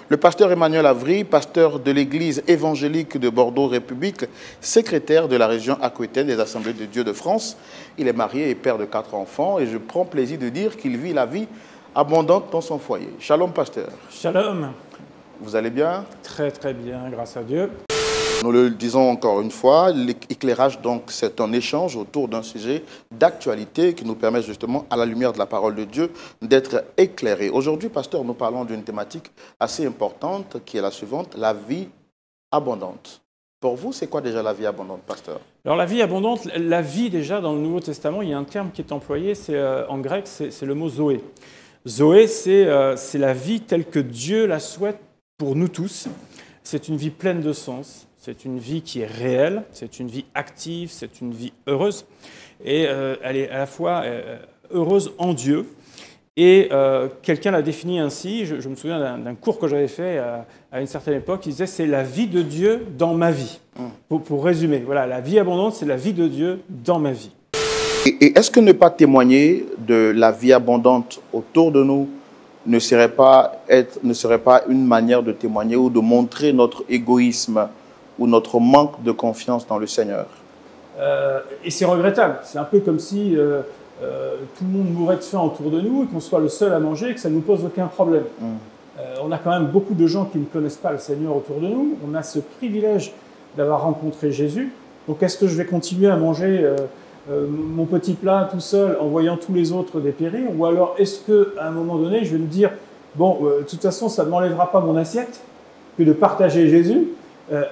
Le pasteur Emmanuel Avry, pasteur de l'église évangélique de Bordeaux République, secrétaire de la région aquitaine des Assemblées de Dieu de France. Il est marié et père de 4 enfants et je prends plaisir de dire qu'il vit la vie abondante dans son foyer. Shalom pasteur. Shalom. Vous allez bien? Très très bien, grâce à Dieu. Nous le disons encore une fois, l'éclairage, donc, c'est un échange autour d'un sujet d'actualité qui nous permet justement, à la lumière de la parole de Dieu, d'être éclairés. Aujourd'hui, pasteur, nous parlons d'une thématique assez importante qui est la suivante, la vie abondante. Pour vous, c'est quoi déjà la vie abondante, pasteur? Alors la vie abondante, la vie déjà dans le Nouveau Testament, il y a un terme qui est employé, en grec, c'est le mot Zoé. Zoé, c'est la vie telle que Dieu la souhaite pour nous tous. C'est une vie pleine de sens. C'est une vie qui est réelle, c'est une vie active, c'est une vie heureuse. Et elle est à la fois heureuse en Dieu. Et quelqu'un l'a défini ainsi, je me souviens d'un cours que j'avais fait à une certaine époque, il disait c'est la vie de Dieu dans ma vie. Pour résumer, voilà, la vie abondante, c'est la vie de Dieu dans ma vie. Et est-ce que ne pas témoigner de la vie abondante autour de nous ne serait pas une manière de témoigner ou de montrer notre égoïsme ou notre manque de confiance dans le Seigneur? Et c'est regrettable. C'est un peu comme si tout le monde mourait de faim autour de nous et qu'on soit le seul à manger et que ça ne nous pose aucun problème. On a quand même beaucoup de gens qui ne connaissent pas le Seigneur autour de nous. On a ce privilège d'avoir rencontré Jésus. Donc est-ce que je vais continuer à manger mon petit plat tout seul en voyant tous les autres dépérir? Ou alors est-ce qu'à un moment donné, je vais me dire, bon, de toute façon, ça ne m'enlèvera pas mon assiette que de partager Jésus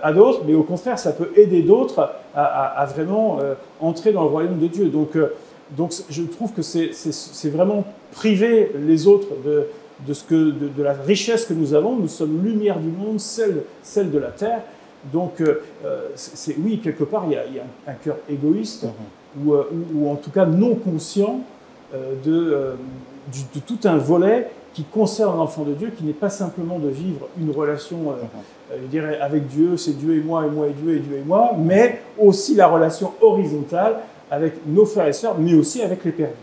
à d'autres, mais au contraire, ça peut aider d'autres à vraiment entrer dans le royaume de Dieu. Donc je trouve que c'est vraiment priver les autres de la richesse que nous avons. Nous sommes lumière du monde, celle de la terre. Donc, oui, quelque part, il y a un cœur égoïste ou en tout cas non conscient de tout un volet qui concerne l'enfant de Dieu, qui n'est pas simplement de vivre une relation je dirais, avec Dieu, c'est Dieu et moi et Dieu et Dieu et moi, mais aussi la relation horizontale avec nos frères et sœurs, mais aussi avec les perdus.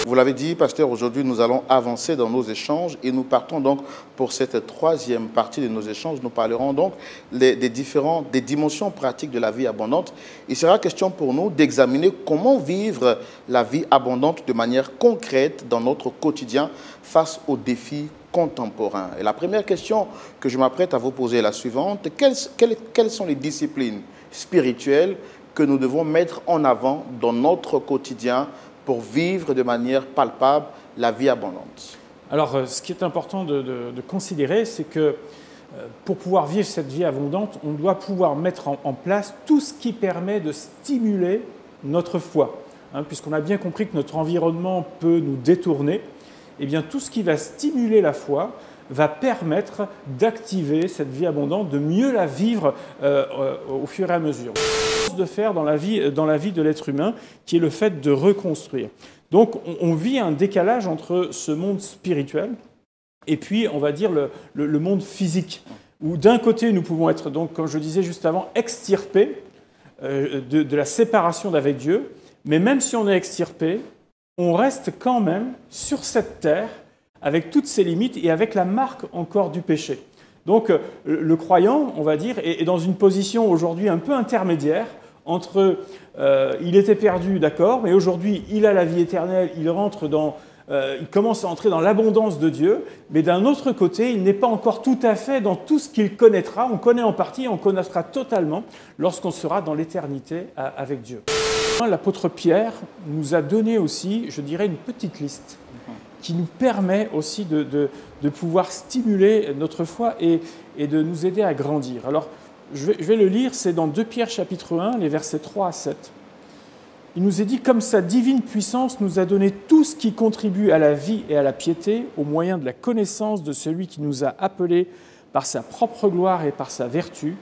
Vous l'avez dit, pasteur, aujourd'hui nous allons avancer dans nos échanges et nous partons donc pour cette troisième partie de nos échanges. Nous parlerons donc des dimensions pratiques de la vie abondante. Il sera question pour nous d'examiner comment vivre la vie abondante de manière concrète dans notre quotidien face aux défis contemporains. Et la première question que je m'apprête à vous poser est la suivante. Quelles sont les disciplines spirituelles que nous devons mettre en avant dans notre quotidien pour vivre de manière palpable la vie abondante? Alors, ce qui est important de considérer, c'est que pour pouvoir vivre cette vie abondante, on doit pouvoir mettre en place tout ce qui permet de stimuler notre foi. Puisqu'on a bien compris que notre environnement peut nous détourner, eh bien, tout ce qui va stimuler la foi va permettre d'activer cette vie abondante, de mieux la vivre au fur et à mesure. De faire dans la vie de l'être humain, qui est le fait de reconstruire. Donc, on vit un décalage entre ce monde spirituel et puis, on va dire, le monde physique, où d'un côté, nous pouvons être, donc, comme je disais juste avant, extirpés de la séparation d'avec Dieu, mais même si on est extirpé, on reste quand même sur cette terre avec toutes ses limites et avec la marque encore du péché. Donc le croyant, on va dire, est dans une position aujourd'hui un peu intermédiaire entre il était perdu, d'accord, mais aujourd'hui il a la vie éternelle, il commence à entrer dans l'abondance de Dieu, mais d'un autre côté, il n'est pas encore tout à fait dans tout ce qu'il connaîtra. On connaît en partie, on connaîtra totalement lorsqu'on sera dans l'éternité avec Dieu. L'apôtre Pierre nous a donné aussi, je dirais, une petite liste qui nous permet aussi de pouvoir stimuler notre foi et de nous aider à grandir. Alors, je vais le lire, c'est dans 2 Pierre chapitre 1, les versets 3 à 7. Il nous est dit « Comme sa divine puissance nous a donné tout ce qui contribue à la vie et à la piété, au moyen de la connaissance de celui qui nous a appelés par sa propre gloire et par sa vertu,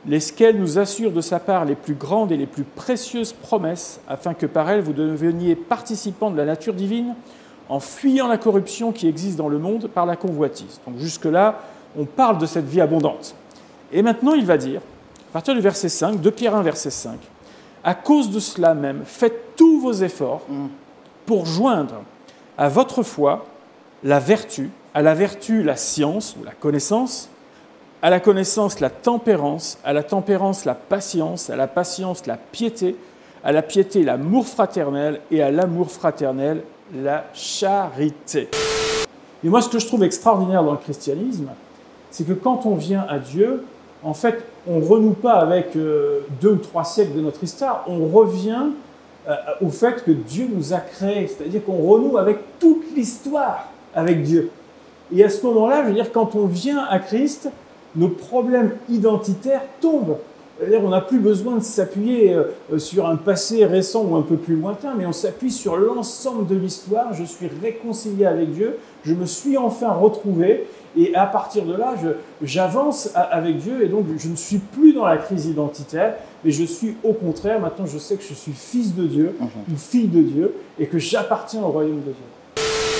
lesquels nous assurent de sa part les plus grandes et les plus précieuses promesses, afin que par elles vous deveniez participants de la nature divine, en fuyant la corruption qui existe dans le monde par la convoitise. » Donc jusque-là, on parle de cette vie abondante. Et maintenant, il va dire, à partir du verset 5, 2 Pierre 1, verset 5, « À cause de cela même, faites tous vos efforts pour joindre à votre foi la vertu, à la vertu la science ou la connaissance, à la connaissance la tempérance, à la tempérance la patience, à la patience la piété, à la piété l'amour fraternel et à l'amour fraternel la charité. Et moi, ce que je trouve extraordinaire dans le christianisme, c'est que quand on vient à Dieu, en fait, on ne renoue pas avec 2 ou 3 siècles de notre histoire, on revient au fait que Dieu nous a créés, c'est-à-dire qu'on renoue avec toute l'histoire avec Dieu. Et à ce moment-là, je veux dire, quand on vient à Christ, nos problèmes identitaires tombent. C'est-à-dire on n'a plus besoin de s'appuyer sur un passé récent ou un peu plus lointain, mais on s'appuie sur l'ensemble de l'histoire. Je suis réconcilié avec Dieu, je me suis enfin retrouvé, et à partir de là, j'avance avec Dieu, et donc je ne suis plus dans la crise identitaire, mais je suis au contraire, maintenant je sais que je suis fils de Dieu, ou fille de Dieu, et que j'appartiens au royaume de Dieu.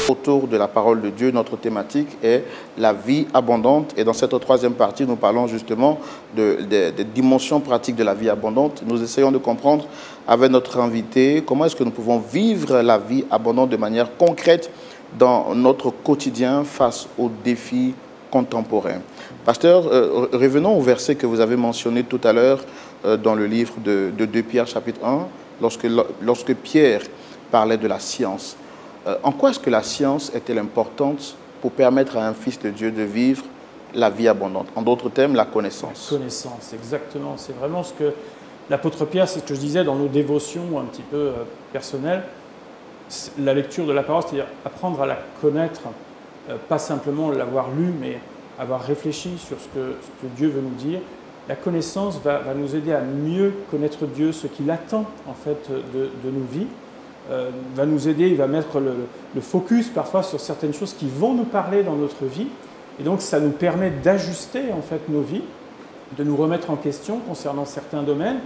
Autour de la parole de Dieu, notre thématique est la vie abondante. Et dans cette troisième partie, nous parlons justement des dimensions pratiques de la vie abondante. Nous essayons de comprendre avec notre invité comment est-ce que nous pouvons vivre la vie abondante de manière concrète dans notre quotidien face aux défis contemporains. Pasteur, revenons au verset que vous avez mentionné tout à l'heure dans le livre de 2 Pierre chapitre 1, lorsque Pierre parlait de la science. En quoi est-ce que la science est-elle importante pour permettre à un fils de Dieu de vivre la vie abondante? En d'autres termes, la connaissance. La connaissance, exactement. C'est vraiment ce que l'apôtre Pierre, c'est ce que je disais dans nos dévotions un petit peu personnelles, la lecture de la parole, c'est-à-dire apprendre à la connaître, pas simplement l'avoir lue, mais avoir réfléchi sur ce que Dieu veut nous dire. La connaissance va nous aider à mieux connaître Dieu, ce qu'il attend en fait de nos vies. Va nous aider, il va mettre le focus parfois sur certaines choses qui vont nous parler dans notre vie. Et donc, ça nous permet d'ajuster en fait nos vies, de nous remettre en question concernant certains domaines.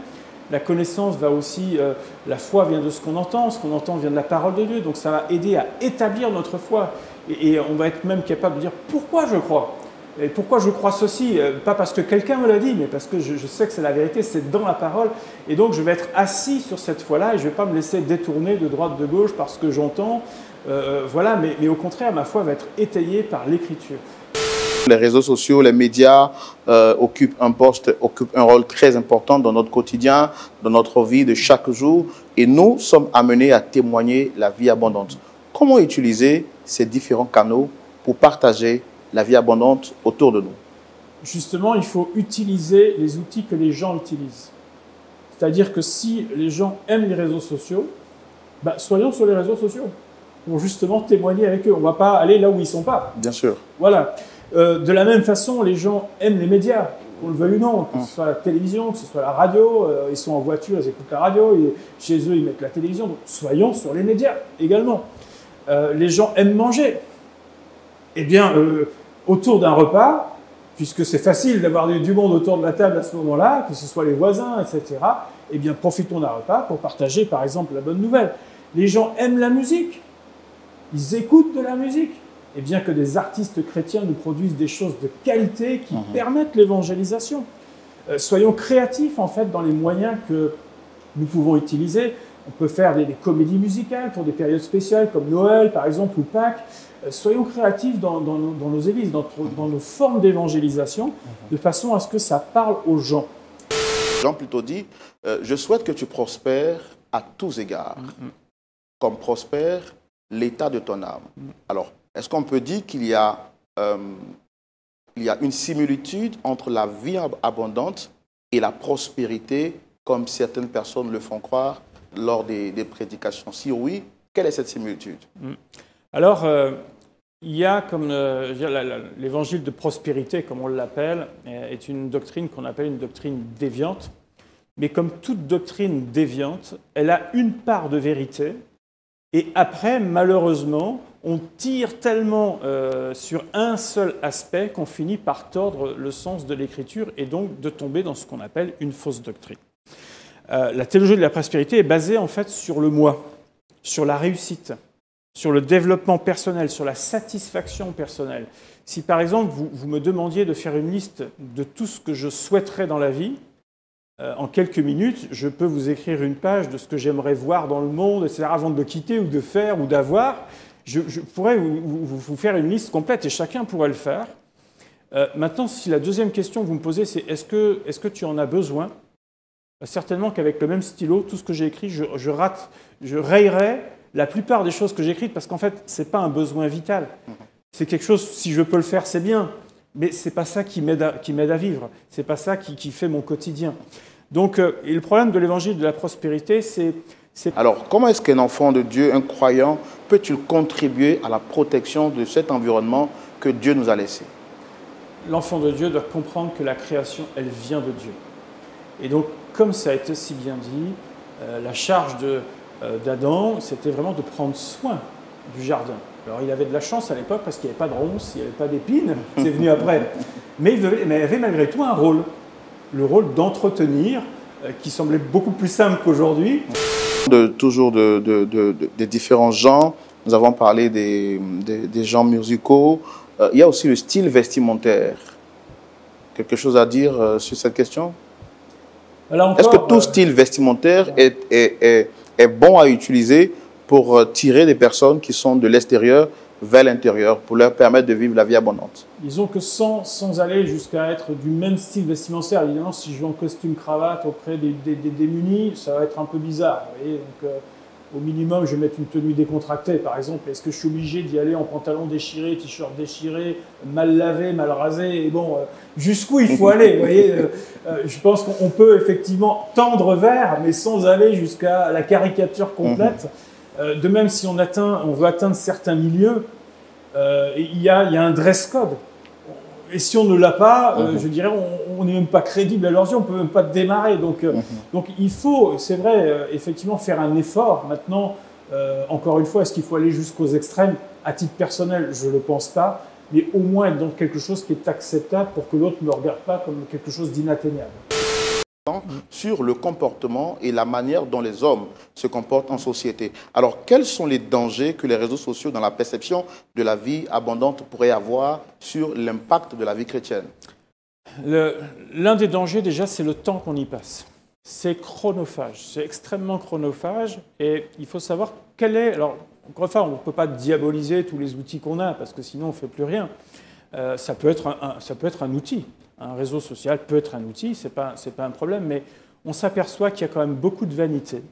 La connaissance va aussi, la foi vient de ce qu'on entend vient de la parole de Dieu. Donc, ça va aider à établir notre foi. Et on va être même capable de dire pourquoi je crois. Et pourquoi je crois ceci? Pas parce que quelqu'un me l'a dit, mais parce que je sais que c'est la vérité, c'est dans la parole. Et donc, je vais être assis sur cette foi-là et je ne vais pas me laisser détourner de droite, de gauche parce que j'entends. Voilà, mais au contraire, ma foi va être étayée par l'Écriture. Les réseaux sociaux, les médias occupent un rôle très important dans notre quotidien, dans notre vie de chaque jour. Et nous sommes amenés à témoigner la vie abondante. Comment utiliser ces différents canaux pour partager la vie abondante autour de nous? Justement, il faut utiliser les outils que les gens utilisent. C'est-à-dire que si les gens aiment les réseaux sociaux, soyons sur les réseaux sociaux pour justement témoigner avec eux. On ne va pas aller là où ils ne sont pas. Bien sûr. Voilà. De la même façon, les gens aiment les médias, qu'on le veuille ou non, que ce soit la télévision, que ce soit la radio. Ils sont en voiture, ils écoutent la radio, et chez eux, ils mettent la télévision. Donc, soyons sur les médias également. Les gens aiment manger. Eh bien, autour d'un repas, puisque c'est facile d'avoir du monde autour de la table à ce moment-là, que ce soit les voisins, etc., eh bien, profitons d'un repas pour partager, par exemple, la bonne nouvelle. Les gens aiment la musique. Ils écoutent de la musique. Et bien que des artistes chrétiens nous produisent des choses de qualité qui permettent l'évangélisation. Soyons créatifs, en fait, dans les moyens que nous pouvons utiliser. On peut faire des comédies musicales pour des périodes spéciales comme Noël, par exemple, ou Pâques. Soyons créatifs dans nos églises, dans nos formes d'évangélisation, de façon à ce que ça parle aux gens. Jean plutôt dit, je souhaite que tu prospères à tous égards, comme prospère l'état de ton âme. Alors, est-ce qu'on peut dire qu'il y a une similitude entre la vie abondante et la prospérité, comme certaines personnes le font croire lors des prédications? Si oui, quelle est cette similitude? Alors, il y a comme l'évangile de prospérité, comme on l'appelle, est une doctrine qu'on appelle une doctrine déviante. Mais comme toute doctrine déviante, elle a une part de vérité. Et après, malheureusement, on tire tellement sur un seul aspect qu'on finit par tordre le sens de l'Écriture et donc de tomber dans ce qu'on appelle une fausse doctrine. La théologie de la prospérité est basée en fait sur le moi, sur la réussite, sur le développement personnel, sur la satisfaction personnelle. Si par exemple vous me demandiez de faire une liste de tout ce que je souhaiterais dans la vie, en quelques minutes, je peux vous écrire une page de ce que j'aimerais voir dans le monde, etc., avant de le quitter ou de faire ou d'avoir. Je pourrais vous faire une liste complète et chacun pourrait le faire. Maintenant, si la deuxième question que vous me posez, c'est est-ce que tu en as besoin? Certainement qu'avec le même stylo, tout ce que j'ai écrit, je rayerai la plupart des choses que j'ai écrites parce qu'en fait, ce n'est pas un besoin vital. C'est quelque chose, si je peux le faire, c'est bien, mais ce n'est pas ça qui m'aide à vivre. Ce n'est pas ça qui fait mon quotidien. Donc, et le problème de l'évangile de la prospérité, c'est... Alors, comment est-ce qu'un enfant de Dieu, un croyant, peut-il contribuer à la protection de cet environnement que Dieu nous a laissé? L'enfant de Dieu doit comprendre que la création, elle vient de Dieu. Et donc, comme ça a été si bien dit, la charge d'Adam, c'était vraiment de prendre soin du jardin. Alors, il avait de la chance à l'époque parce qu'il n'y avait pas de ronces, il n'y avait pas d'épines, c'est venu après. Mais il avait malgré tout un rôle, le rôle d'entretenir, qui semblait beaucoup plus simple qu'aujourd'hui. Toujours des différents genres, nous avons parlé des genres musicaux. Il y a aussi le style vestimentaire. Quelque chose à dire sur cette question? Est-ce que tout style vestimentaire est bon à utiliser pour tirer des personnes qui sont de l'extérieur vers l'intérieur, pour leur permettre de vivre la vie abondante? Disons que sans aller jusqu'à être du même style vestimentaire, évidemment, si je vais en costume-cravate auprès des démunis, ça va être un peu bizarre. Vous voyez. Donc, au minimum, je vais mettre une tenue décontractée, par exemple. Est-ce que je suis obligé d'y aller en pantalon déchiré, t-shirt déchiré, mal lavé, mal rasé? Et bon, jusqu'où il faut aller, vous voyez. Je pense qu'on peut effectivement tendre vers, mais sans aller jusqu'à la caricature complète. De même, si on veut atteindre certains milieux, il y a un dress code. Et si on ne l'a pas, je dirais, on n'est même pas crédible à leurs yeux, on ne peut même pas démarrer. Donc il faut, c'est vrai, effectivement, faire un effort. Maintenant, encore une fois, est-ce qu'il faut aller jusqu'aux extrêmes? À titre personnel, je ne le pense pas. Mais au moins être dans quelque chose qui est acceptable pour que l'autre ne me regarde pas comme quelque chose d'inatteignable. Sur le comportement et la manière dont les hommes se comportent en société. Alors, quels sont les dangers que les réseaux sociaux, dans la perception de la vie abondante, pourraient avoir sur l'impact de la vie chrétienne? L'un des dangers, déjà, c'est le temps qu'on y passe. C'est chronophage, c'est extrêmement chronophage et il faut savoir quel est... Alors, encore une fois, on ne peut pas diaboliser tous les outils qu'on a parce que sinon on ne fait plus rien. Ça peut être un outil. Un réseau social peut être un outil, ce n'est pas un problème, mais on s'aperçoit qu'il y a quand même beaucoup de vanité.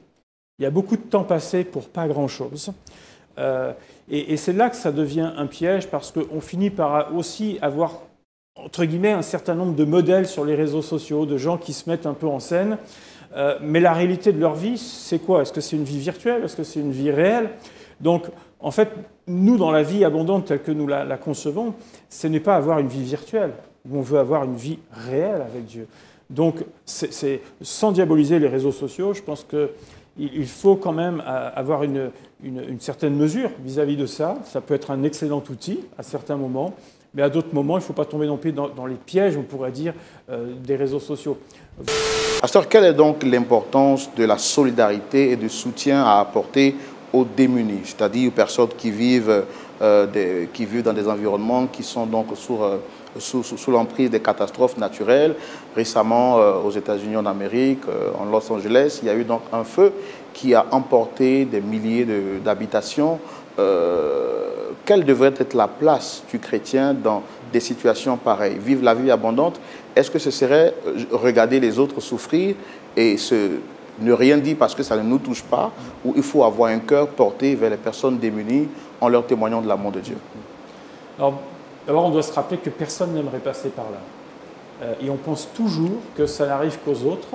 Il y a beaucoup de temps passé pour pas grand-chose. Et c'est là que ça devient un piège parce qu'on finit par aussi avoir, entre guillemets, un certain nombre de modèles sur les réseaux sociaux, de gens qui se mettent un peu en scène. Mais la réalité de leur vie, c'est quoi? Est-ce que c'est une vie virtuelle? Est-ce que c'est une vie réelle? Donc, en fait, nous, dans la vie abondante telle que nous la concevons, ce n'est pas avoir une vie virtuelle. On veut avoir une vie réelle avec Dieu. Donc, sans diaboliser les réseaux sociaux, je pense qu'il faut quand même avoir une certaine mesure vis-à-vis de ça. Ça peut être un excellent outil à certains moments, mais à d'autres moments, il ne faut pas tomber non plus dans les pièges, on pourrait dire, des réseaux sociaux. Pasteur, quelle est donc l'importance de la solidarité et du soutien à apporter aux démunis, c'est-à-dire aux personnes qui vivent dans des environnements qui sont donc sous l'emprise des catastrophes naturelles? Récemment, aux États-Unis, en Amérique, en Los Angeles, il y a eu donc un feu qui a emporté des milliers d'habitations. Quelle devrait être la place du chrétien dans des situations pareilles? Vivre la vie abondante, est-ce que ce serait regarder les autres souffrir et ne rien dire parce que ça ne nous touche pas, ou il faut avoir un cœur porté vers les personnes démunies en leur témoignant de l'amour de Dieu? Alors, d'abord, on doit se rappeler que personne n'aimerait passer par là. Et on pense toujours que ça n'arrive qu'aux autres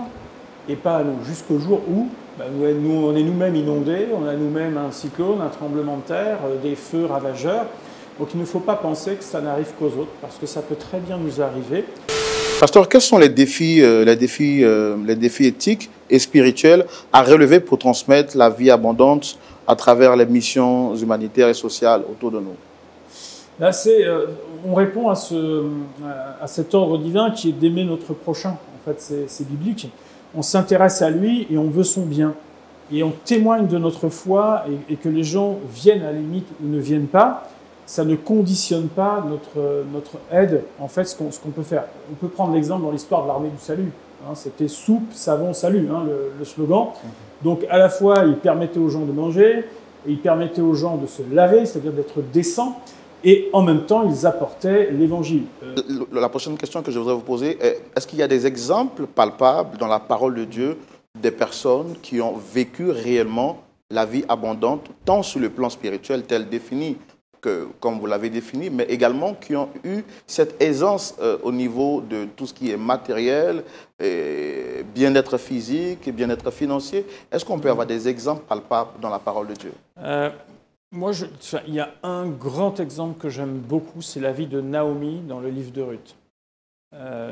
et pas à nous, jusqu'au jour où on est nous-mêmes inondés, on a nous-mêmes un cyclone, un tremblement de terre, des feux ravageurs. Donc il ne faut pas penser que ça n'arrive qu'aux autres, parce que ça peut très bien nous arriver. Pasteur, quels sont les défis éthiques et spirituels à relever pour transmettre la vie abondante à travers les missions humanitaires et sociales autour de nous? Là, on répond à cet ordre divin qui est d'aimer notre prochain. En fait, c'est biblique. On s'intéresse à lui et on veut son bien. Et on témoigne de notre foi et que les gens viennent à la limite ou ne viennent pas. Ça ne conditionne pas notre aide, en fait, ce qu'on peut faire. On peut prendre l'exemple dans l'histoire de l'armée du salut. C'était soupe, savon, salut, le slogan. Donc, à la fois, il permettait aux gens de manger, ils permettaient aux gens de se laver, c'est-à-dire d'être décents, et en même temps, ils apportaient l'évangile. La prochaine question que je voudrais vous poser est, est-ce qu'il y a des exemples palpables dans la parole de Dieu des personnes qui ont vécu réellement la vie abondante, tant sur le plan spirituel tel défini, que, comme vous l'avez défini, mais également qui ont eu cette aisance au niveau de tout ce qui est matériel, bien-être physique et bien-être financier? Est-ce qu'on peut avoir des exemples palpables dans la parole de Dieu? Moi, il y a un grand exemple que j'aime beaucoup, c'est la vie de Naomi dans le livre de Ruth.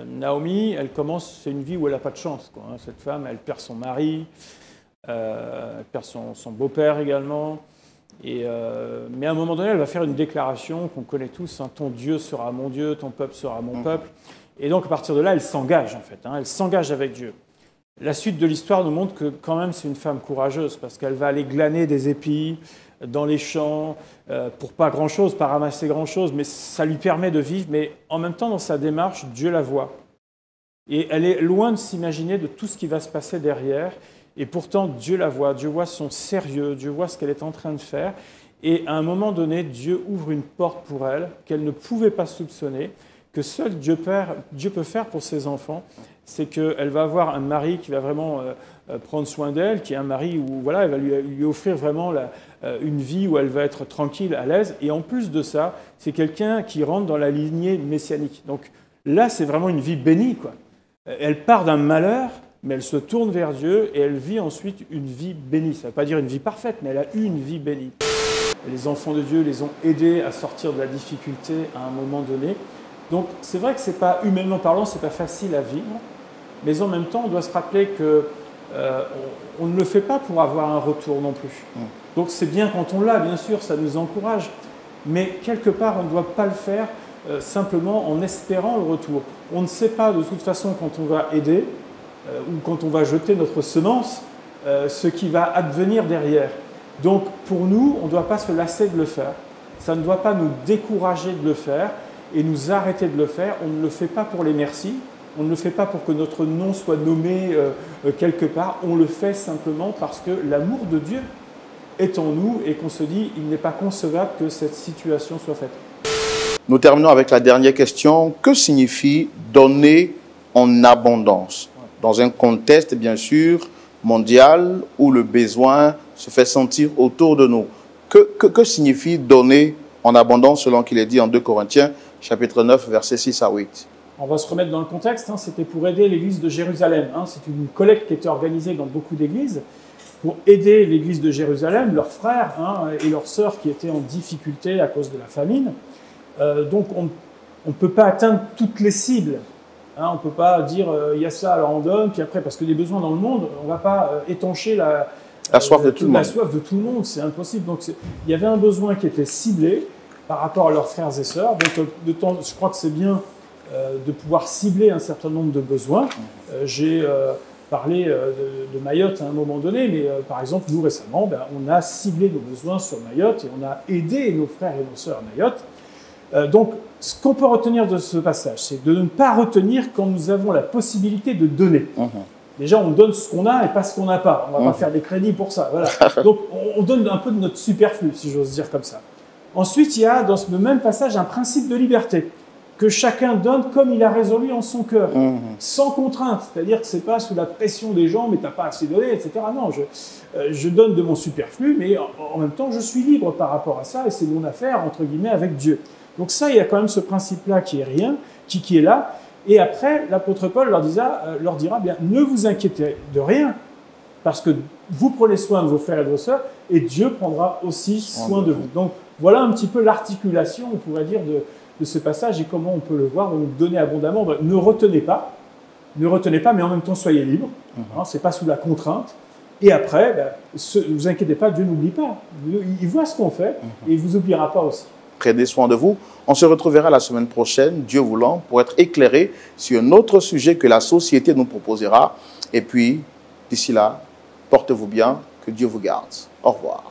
Naomi, elle commence, c'est une vie où elle n'a pas de chance, quoi, hein. Cette femme, elle perd son mari, elle perd son beau-père également. Mais à un moment donné, elle va faire une déclaration qu'on connaît tous, hein, ton Dieu sera mon Dieu, ton peuple sera mon peuple. Et donc, à partir de là, elle s'engage, en fait, hein, elle s'engage avec Dieu. La suite de l'histoire nous montre que, quand même, c'est une femme courageuse, parce qu'elle va aller glaner des épis dans les champs, pour pas grand-chose, pas ramasser grand-chose, mais ça lui permet de vivre. Mais en même temps, dans sa démarche, Dieu la voit. Et elle est loin de s'imaginer de tout ce qui va se passer derrière. Et pourtant, Dieu la voit, Dieu voit son sérieux, Dieu voit ce qu'elle est en train de faire. Et à un moment donné, Dieu ouvre une porte pour elle qu'elle ne pouvait pas soupçonner, que seul Dieu peut faire pour ses enfants. C'est qu'elle va avoir un mari qui va vraiment prendre soin d'elle, qui est un mari où voilà, elle va lui offrir vraiment une vie où elle va être tranquille, à l'aise. Et en plus de ça, c'est quelqu'un qui rentre dans la lignée messianique. Donc là, c'est vraiment une vie bénie, quoi. Elle part d'un malheur, mais elle se tourne vers Dieu et elle vit ensuite une vie bénie. Ça ne veut pas dire une vie parfaite, mais elle a eu une vie bénie. Les enfants de Dieu les ont aidés à sortir de la difficulté à un moment donné. Donc c'est vrai que c'est pas, humainement parlant, c'est pas facile à vivre, mais en même temps, on doit se rappeler que on ne le fait pas pour avoir un retour non plus. Donc c'est bien quand on l'a, bien sûr, ça nous encourage, mais quelque part, on ne doit pas le faire simplement en espérant le retour. On ne sait pas de toute façon quand on va aider ou quand on va jeter notre semence, ce qui va advenir derrière. Donc pour nous, on ne doit pas se lasser de le faire. Ça ne doit pas nous décourager de le faire et nous arrêter de le faire. On ne le fait pas pour les merci, on ne le fait pas pour que notre nom soit nommé quelque part, on le fait simplement parce que l'amour de Dieu est en nous et qu'on se dit il n'est pas concevable que cette situation soit faite. Nous terminons avec la dernière question. Que signifie donner en abondance? Dans un contexte, bien sûr, mondial, où le besoin se fait sentir autour de nous. Que signifie donner en abondance, selon qu'il est dit en 2 Corinthiens, chapitre 9, versets 6 à 8? On va se remettre dans le contexte, hein, c'était pour aider l'église de Jérusalem. Hein, c'est une collecte qui était organisée dans beaucoup d'églises pour aider l'église de Jérusalem, leurs frères et leurs sœurs qui étaient en difficulté à cause de la famine. Donc on ne peut pas atteindre toutes les cibles. Hein, on ne peut pas dire il y a ça, alors on donne, puis après, parce que des besoins dans le monde, on ne va pas étancher la soif de tout le monde. La soif de tout le monde, c'est impossible. Donc il y avait un besoin qui était ciblé par rapport à leurs frères et sœurs. Donc je crois que c'est bien de pouvoir cibler un certain nombre de besoins. J'ai parlé de Mayotte à un moment donné, mais par exemple, nous récemment, on a ciblé nos besoins sur Mayotte et on a aidé nos frères et nos sœurs à Mayotte. Donc, ce qu'on peut retenir de ce passage, c'est de ne pas retenir quand nous avons la possibilité de donner. Déjà, on donne ce qu'on a et pas ce qu'on n'a pas. On ne va pas faire des crédits pour ça. Voilà. Donc, on donne un peu de notre superflu, si j'ose dire comme ça. Ensuite, il y a dans ce même passage un principe de liberté, que chacun donne comme il a résolu en son cœur, sans contrainte. C'est-à-dire que ce n'est pas sous la pression des gens, mais tu n'as pas assez donné, etc. Non, je donne de mon superflu, mais en même temps, je suis libre par rapport à ça, et c'est mon affaire, entre guillemets, avec Dieu. Donc ça, il y a quand même ce principe-là qui est rien, qui est là. Et après, l'apôtre Paul leur dira, bien, ne vous inquiétez de rien, parce que vous prenez soin de vos frères et de vos sœurs, et Dieu prendra aussi soin de vous. Donc voilà un petit peu l'articulation, on pourrait dire, de ce passage et comment on peut le voir. Donc donner abondamment, ne retenez pas, mais en même temps soyez libre. Hein, ce n'est pas sous la contrainte. Et après, ne vous inquiétez pas, Dieu n'oublie pas. Il voit ce qu'on fait et il ne vous oubliera pas aussi. Prenez soin de vous. On se retrouvera la semaine prochaine, Dieu voulant, pour être éclairé sur un autre sujet que la société nous proposera. Et puis, d'ici là, portez-vous bien, que Dieu vous garde. Au revoir.